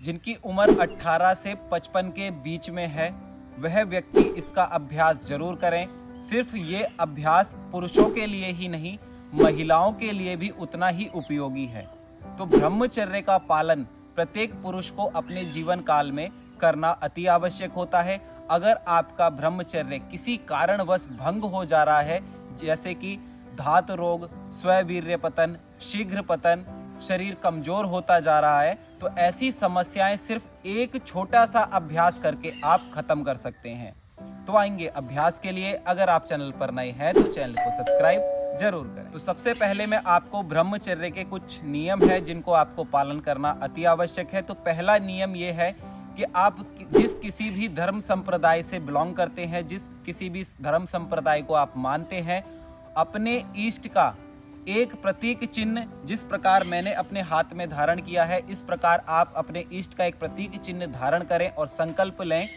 जिनकी उम्र 18 से 55 के बीच में है वह व्यक्ति इसका अभ्यास जरूर करें। सिर्फ ये अभ्यास पुरुषों के लिए ही नहीं, महिलाओं के लिए भी उतना ही उपयोगी है। तो ब्रह्मचर्य का पालन प्रत्येक पुरुष को अपने जीवन काल में करना अति आवश्यक होता है। अगर आपका ब्रह्मचर्य किसी कारणवश भंग हो जा रहा है, जैसे कि धात रोग, स्ववीर्य पतन, शीघ्र पतन, शरीर कमजोर होता जा रहा है, तो ऐसी समस्याएं सिर्फ एक छोटा सा अभ्यास करके आप खत्म कर सकते हैं। तो आएंगे अभ्यास के लिए। अगर आप चैनल पर नए हैं तो चैनल को सब्सक्राइब जरूर करें। तो सबसे पहले मैं आपको ब्रह्मचर्य के कुछ नियम है जिनको आपको पालन करना अति आवश्यक है। तो पहला नियम ये है कि आप जिस किसी भी धर्म संप्रदाय से बिलोंग करते हैं, जिस किसी भी धर्म संप्रदाय को आप मानते हैं, अपने इष्ट का एक प्रतीक चिन्ह, जिस प्रकार मैंने अपने हाथ में धारण किया है, इस प्रकार आप अपने इष्ट का एक प्रतीक चिन्ह धारण करें और संकल्प लें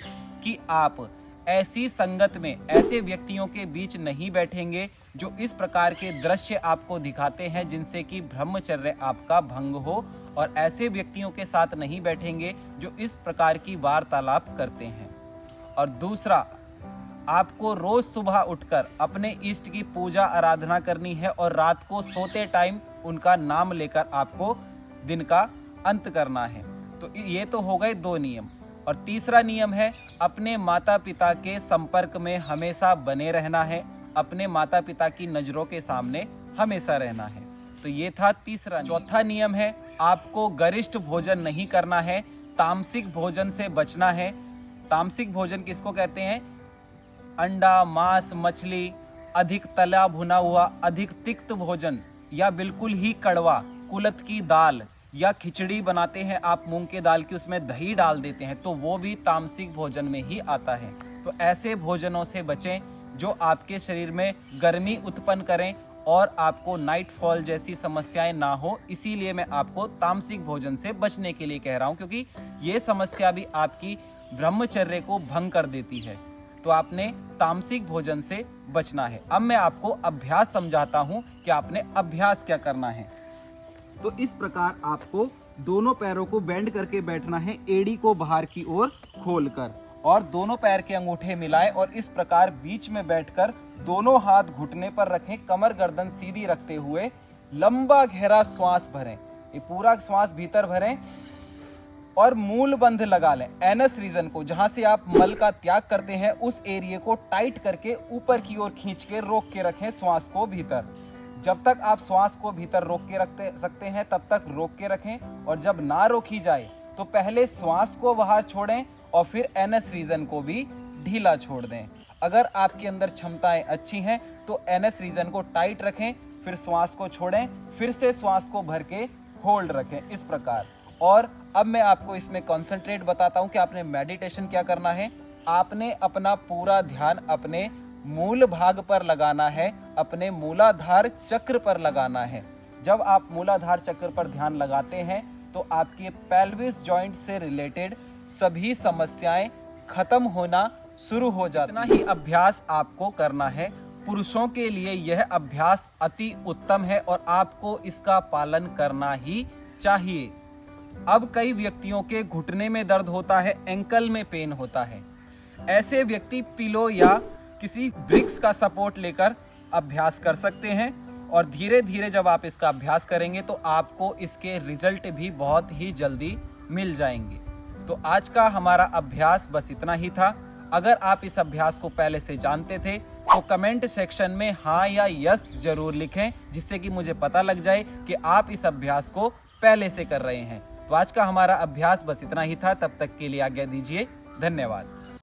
कि आप ऐसी संगत में ऐसे व्यक्तियों के बीच नहीं बैठेंगे जो इस प्रकार के दृश्य आपको दिखाते हैं जिनसे कि ब्रह्मचर्य आपका भंग हो, और ऐसे व्यक्तियों के साथ नहीं बैठेंगे जो इस प्रकार की वार्तालाप करते हैं। और दूसरा, आपको रोज सुबह उठकर अपने इष्ट की पूजा आराधना करनी है और रात को सोते टाइम उनका नाम लेकर आपको दिन का अंत करना है। तो ये तो हो गए 2 नियम। और तीसरा नियम है अपने माता पिता के संपर्क में हमेशा बने रहना है, अपने माता पिता की नजरों के सामने हमेशा रहना है। तो ये था तीसरा। चौथा नियम है आपको गरिष्ठ भोजन नहीं करना है, तामसिक भोजन से बचना है। तामसिक भोजन किसको कहते हैं? अंडा, मांस, मछली, अधिक तला भुना हुआ, अधिक तिक्त भोजन या बिल्कुल ही कड़वा, कुलथ की दाल या खिचड़ी बनाते हैं आप मूंग के दाल की, उसमें दही डाल देते हैं, तो वो भी तामसिक भोजन में ही आता है। तो ऐसे भोजनों से बचें जो आपके शरीर में गर्मी उत्पन्न करें और आपको नाइट फॉल जैसी समस्याएं ना हो। इसीलिए मैं आपको तामसिक भोजन से बचने के लिए कह रहा हूं, क्योंकि ये समस्या भी आपकी ब्रह्मचर्य को भंग कर देती है। तो आपने तामसिक भोजन से बचना है। अब मैं आपको अभ्यास समझाता हूं कि आपने अभ्यास क्या करना है। तो इस प्रकार आपको दोनों पैरों को बेंड करके बैठना है, एड़ी को बाहर की ओर खोलकर, और दोनों पैर के अंगूठे मिलाएं और इस प्रकार बीच में बैठकर दोनों हाथ घुटने पर रखें, कमर गर्दन सीधी रखते हुए लंबा गहरा श्वास भरें। ये पूरा श्वास भीतर भरें और मूल बंध लगा लें। एनस रीजन को, जहां से आप मल का त्याग करते हैं, उस एरिया को टाइट करके ऊपर की ओर खींच के रोक के रखें श्वास को भीतर। जब तक आप श्वास को भीतर रोक के रख सकते हैं तब तक रोक के रखें, और जब ना रोकी जाए तो पहले श्वास को बाहर छोड़ें और फिर एनस रीजन को भी ढीला छोड़ दें। अगर आपके अंदर क्षमताएं अच्छी हैं तो एनस रीजन को टाइट रखें, फिर श्वास को छोड़ें, फिर से श्वास को भर के होल्ड रखें, इस प्रकार। और अब मैं आपको इसमें कॉन्सेंट्रेट बताता हूं कि आपने मेडिटेशन क्या करना है। आपने अपना पूरा ध्यान अपने मूल भाग पर लगाना है, अपने मूलाधार चक्र पर लगाना है। जब आप मूलाधार चक्र पर ध्यान लगाते हैं तो आपके पेल्विस जॉइंट से रिलेटेड सभी समस्याएं खत्म होना शुरू हो जाती हैं। इतना ही अभ्यास आपको करना है। पुरुषों के लिए यह अभ्यास अति उत्तम है और आपको इसका पालन करना ही चाहिए। अब कई व्यक्तियों के घुटने में दर्द होता है, एंकल में पेन होता है। ऐसे व्यक्ति पिलो या किसी ब्रिक्स का सपोर्ट लेकर अभ्यास कर सकते हैं, और धीरे धीरे जब आप इसका अभ्यास करेंगे तो आपको इसके रिजल्ट भी बहुत ही जल्दी मिल जाएंगे। तो आज का हमारा अभ्यास बस इतना ही था। अगर आप इस अभ्यास को पहले से जानते थे तो कमेंट सेक्शन में हाँ या यस जरूर लिखें, जिससे कि मुझे पता लग जाए कि आप इस अभ्यास को पहले से कर रहे हैं। तो आज का हमारा अभ्यास बस इतना ही था। तब तक के लिए आज्ञा दीजिए। धन्यवाद।